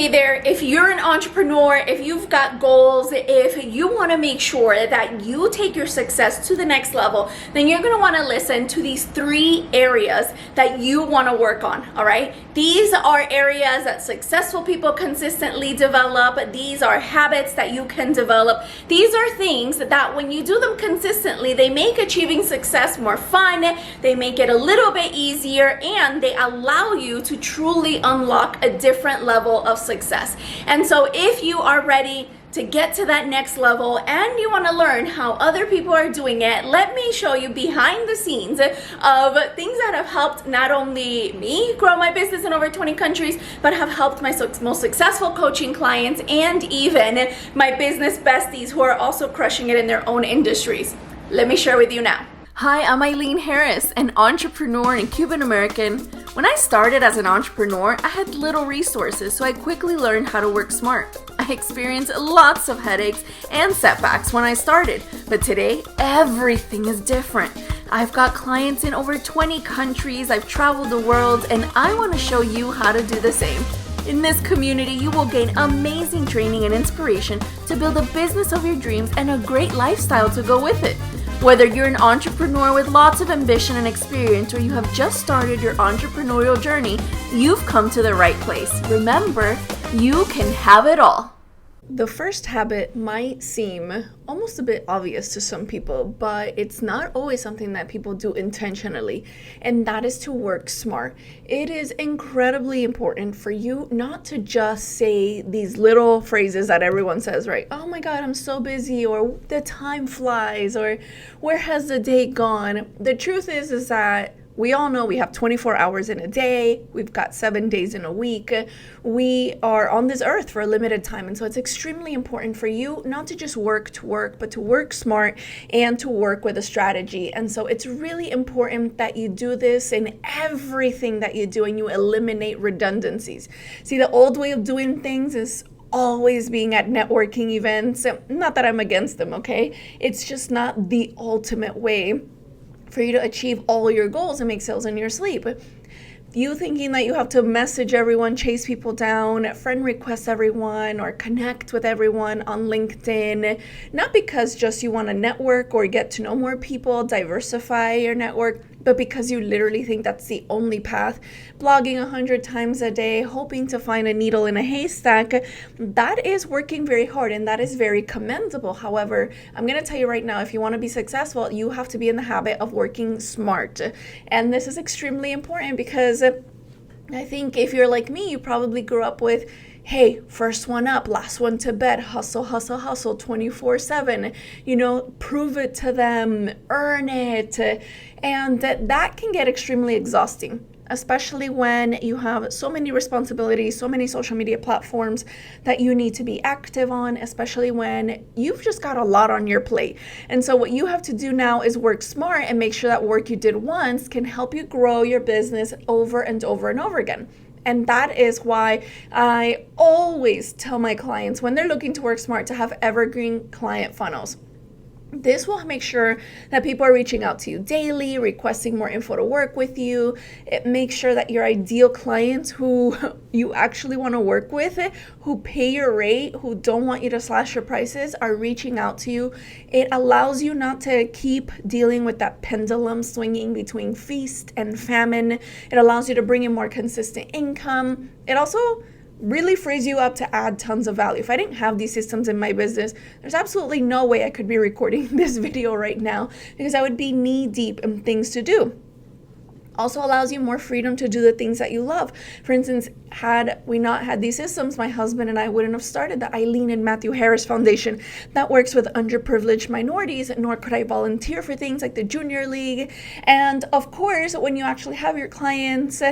Hey there, if you're an entrepreneur, if you've got goals, if you want to make sure that you take your success to the next level, then you're going to want to listen to these 3 areas that you want to work on, all right? These are areas that successful people consistently develop. These are habits that you can develop. These are things that when you do them consistently, they make achieving success more fun, they make it a little bit easier, and they allow you to truly unlock a different level of success. And so if you are ready to get to that next level and you want to learn how other people are doing it, let me show you behind the scenes of things that have helped not only me grow my business in over 20 countries, but have helped my most successful coaching clients and even my business besties who are also crushing it in their own industries. Let me share with you now. Hi, I'm Ilean Harris, an entrepreneur and Cuban American. When I started as an entrepreneur, I had little resources, so I quickly learned how to work smart. I experienced lots of headaches and setbacks when I started, but today, everything is different. I've got clients in over 20 countries, I've traveled the world, and I want to show you how to do the same. In this community, you will gain amazing training and inspiration to build a business of your dreams and a great lifestyle to go with it. Whether you're an entrepreneur with lots of ambition and experience, or you have just started your entrepreneurial journey, you've come to the right place. Remember, you can have it all. The first habit might seem almost a bit obvious to some people, but it's not always something that people do intentionally, and that is to work smart. It is incredibly important for you not to just say these little phrases that everyone says, right? Oh my God, I'm so busy, or the time flies, or where has the day gone? The truth is that we all know we have 24 hours in a day. We've got 7 days in a week. We are on this earth for a limited time. And so it's extremely important for you not to just work to work, but to work smart and to work with a strategy. And so it's really important that you do this in everything that you do and you eliminate redundancies. See, the old way of doing things is always being at networking events. Not that I'm against them, okay? It's just not the ultimate way for you to achieve all your goals and make sales in your sleep. You thinking that you have to message everyone, chase people down, friend request everyone, or connect with everyone on LinkedIn, not because just you want to network or get to know more people, diversify your network, but because you literally think that's the only path. Blogging 100 times a day, hoping to find a needle in a haystack, that is working very hard and that is very commendable. However, I'm going to tell you right now, if you want to be successful, you have to be in the habit of working smart. And this is extremely important because I think if you're like me, you probably grew up with, hey, first one up, last one to bed, hustle, hustle, hustle, 24/7, prove it to them, earn it. And that can get extremely exhausting, especially when you have so many responsibilities, so many social media platforms that you need to be active on, especially when you've just got a lot on your plate. And so what you have to do now is work smart and make sure that work you did once can help you grow your business over and over and over again. And that is why I always tell my clients when they're looking to work smart to have evergreen client funnels. This will make sure that people are reaching out to you daily, requesting more info to work with you. It makes sure that your ideal clients who you actually want to work with, who pay your rate, who don't want you to slash your prices, are reaching out to you. It allows you not to keep dealing with that pendulum swinging between feast and famine. It allows you to bring in more consistent income. It also really frees you up to add tons of value. If I didn't have these systems in my business, there's absolutely no way I could be recording this video right now because I would be knee deep in things to do. Also allows you more freedom to do the things that you love. For instance, had we not had these systems, my husband and I wouldn't have started the Ilean and Matthew Harris Foundation that works with underprivileged minorities, nor could I volunteer for things like the Junior League. And of course, when you actually have your clients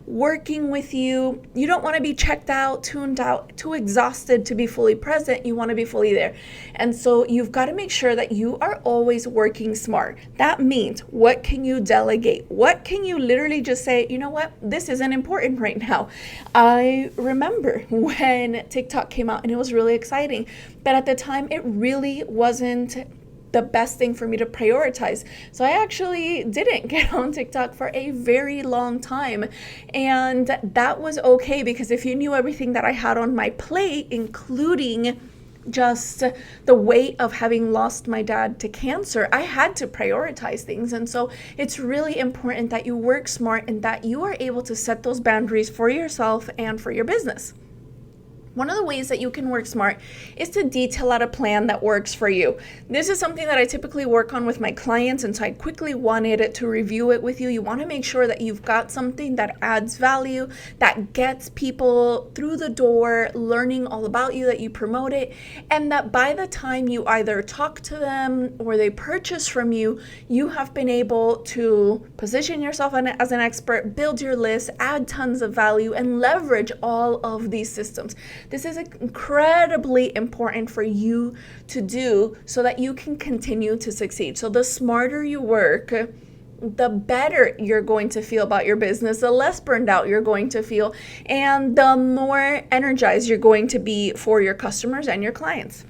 working with you, you don't want to be checked out, tuned out, too exhausted to be fully present. You want to be fully there. And so you've got to make sure that you are always working smart. That means, what can you delegate? What can you literally just say, you know what, this isn't important right now. I remember when TikTok came out and it was really exciting, but at the time it really wasn't the best thing for me to prioritize. So I actually didn't get on TikTok for a very long time. And that was okay, because if you knew everything that I had on my plate, including just the weight of having lost my dad to cancer, I had to prioritize things. And so it's really important that you work smart and that you are able to set those boundaries for yourself and for your business. One of the ways that you can work smart is to detail out a plan that works for you. This is something that I typically work on with my clients, and so I quickly wanted to review it with you. You want to make sure that you've got something that adds value, that gets people through the door, learning all about you, that you promote it, and that by the time you either talk to them or they purchase from you, you have been able to position yourself as an expert, build your list, add tons of value, and leverage all of these systems. This is incredibly important for you to do so that you can continue to succeed. So the smarter you work, the better you're going to feel about your business, the less burned out you're going to feel, and the more energized you're going to be for your customers and your clients.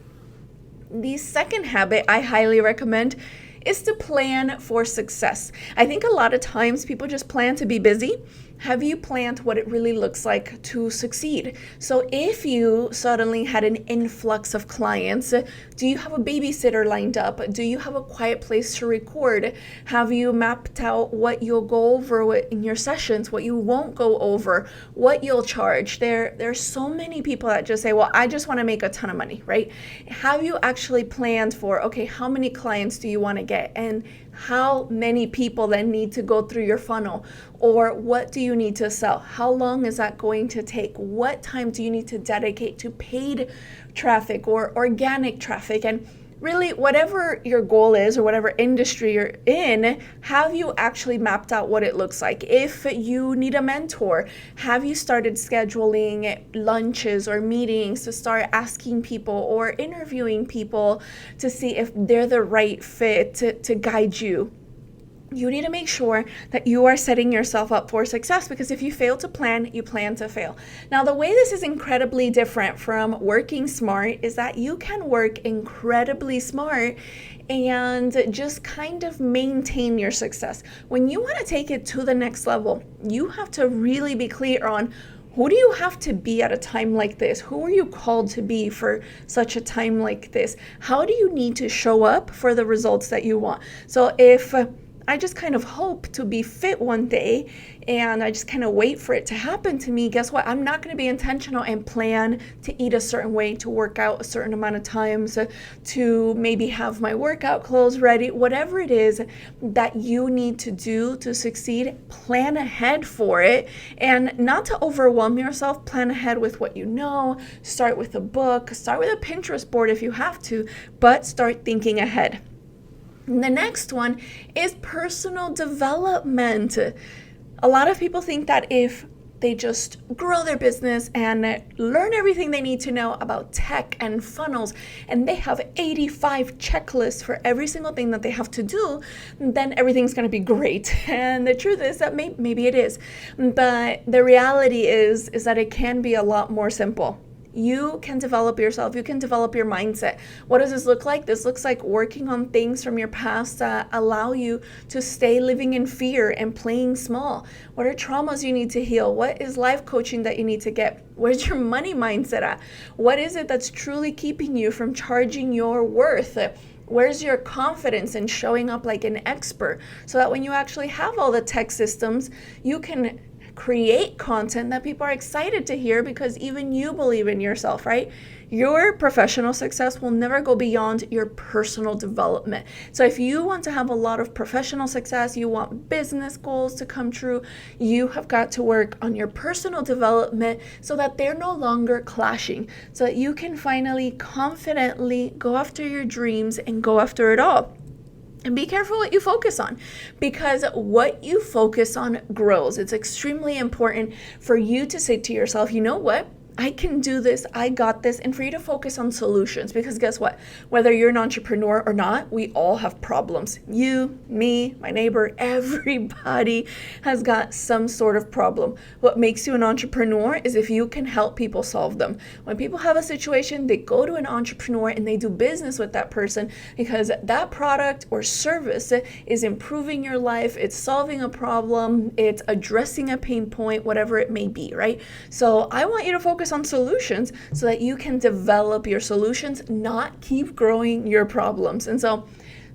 The second habit I highly recommend is to plan for success. I think a lot of times people just plan to be busy. Have you planned what it really looks like to succeed? So if you suddenly had an influx of clients, do you have a babysitter lined up? Do you have a quiet place to record? Have you mapped out what you'll go over in your sessions, what you won't go over, what you'll charge? There's so many people that just say, well, I just want to make a ton of money, right? Have you actually planned for, okay, how many clients do you want to get? And how many people then need to go through your funnel? Or what do you need to sell? How long is that going to take? What time do you need to dedicate to paid traffic or organic traffic? And really, whatever your goal is or whatever industry you're in, have you actually mapped out what it looks like? If you need a mentor, have you started scheduling lunches or meetings to start asking people or interviewing people to see if they're the right fit to guide you? You need to make sure that you are setting yourself up for success, because if you fail to plan, you plan to fail. Now, the way this is incredibly different from working smart is that you can work incredibly smart and just kind of maintain your success. When you want to take it to the next level, you have to really be clear on who do you have to be at a time like this? Who are you called to be for such a time like this? How do you need to show up for the results that you want? So if I just kind of hope to be fit one day and I just kind of wait for it to happen to me, guess what? I'm not going to be intentional and plan to eat a certain way, to work out a certain amount of times, to maybe have my workout clothes ready. Whatever it is that you need to do to succeed, plan ahead for it, and not to overwhelm yourself. Plan ahead with what you know. Start with a book, start with a Pinterest board if you have to, but start thinking ahead. And the next one is personal development. A lot of people think that if they just grow their business and learn everything they need to know about tech and funnels, and they have 85 checklists for every single thing that they have to do, then everything's going to be great. And the truth is that maybe it is. But the reality is that it can be a lot more simple. You can develop yourself. You can develop your mindset. What does this look like? This looks like working on things from your past that allow you to stay living in fear and playing small. What are traumas you need to heal? What is life coaching that you need to get? Where's your money mindset at? What is it that's truly keeping you from charging your worth? Where's your confidence in showing up like an expert so that when you actually have all the tech systems, you can create content that people are excited to hear because even you believe in yourself, right? Your professional success will never go beyond your personal development. So if you want to have a lot of professional success, you want business goals to come true, you have got to work on your personal development so that they're no longer clashing, so that you can finally confidently go after your dreams and go after it all. And be careful what you focus on, because what you focus on grows. It's extremely important for you to say to yourself, you know what? I can do this, I got this, and for you to focus on solutions, because guess what? Whether you're an entrepreneur or not, we all have problems. You, me, my neighbor, everybody has got some sort of problem. What makes you an entrepreneur is if you can help people solve them. When people have a situation, they go to an entrepreneur and they do business with that person because that product or service is improving your life, it's solving a problem, it's addressing a pain point, whatever it may be, right? So I want you to focus on solutions so that you can develop your solutions, not keep growing your problems. And so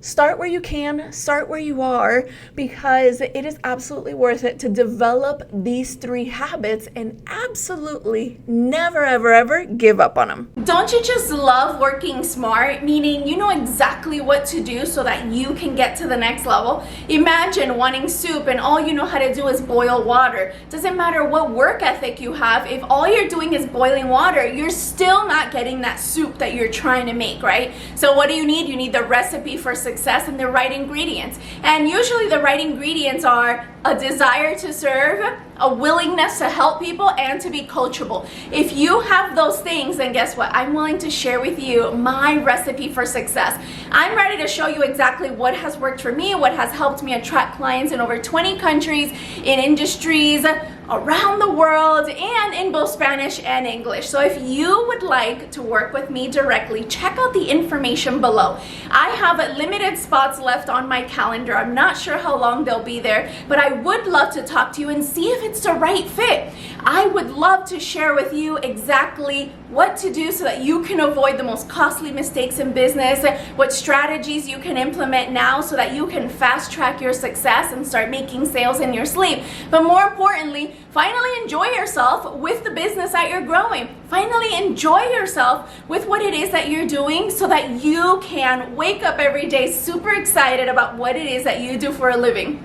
start where you can, start where you are, because it is absolutely worth it to develop these 3 habits and absolutely never, ever, ever give up on them. Don't you just love working smart? Meaning you know exactly what to do so that you can get to the next level. Imagine wanting soup and all you know how to do is boil water. Doesn't matter what work ethic you have, if all you're doing is boiling water, you're still not getting that soup that you're trying to make, right? So what do you need? You need the recipe for success and the right ingredients. And usually the right ingredients are a desire to serve, a willingness to help people, and to be coachable. If you have those things, then guess what? I'm willing to share with you my recipe for success. I'm ready to show you exactly what has worked for me, what has helped me attract clients in over 20 countries, in industries around the world, and in both Spanish and English. So if you would like to work with me directly, check out the information below. I have limited spots left on my calendar. I'm not sure how long they'll be there, but I would love to talk to you and see if it's the right fit. I would love to share with you exactly what to do so that you can avoid the most costly mistakes in business, what strategies you can implement now so that you can fast track your success and start making sales in your sleep. But more importantly, finally enjoy yourself with the business that you're growing. Finally enjoy yourself with what it is that you're doing so that you can wake up every day super excited about what it is that you do for a living.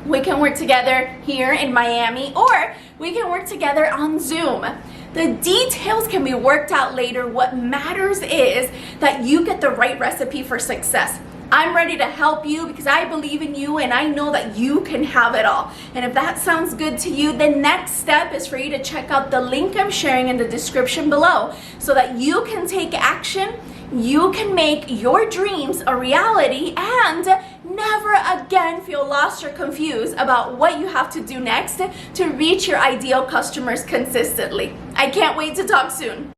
We can work together here in Miami, or we can work together on Zoom. The details can be worked out later. What matters is that you get the right recipe for success. I'm ready to help you because I believe in you and I know that you can have it all. And if that sounds good to you, the next step is for you to check out the link I'm sharing in the description below so that you can take action, you can make your dreams a reality, and never again feel lost or confused about what you have to do next to reach your ideal customers consistently. I can't wait to talk soon.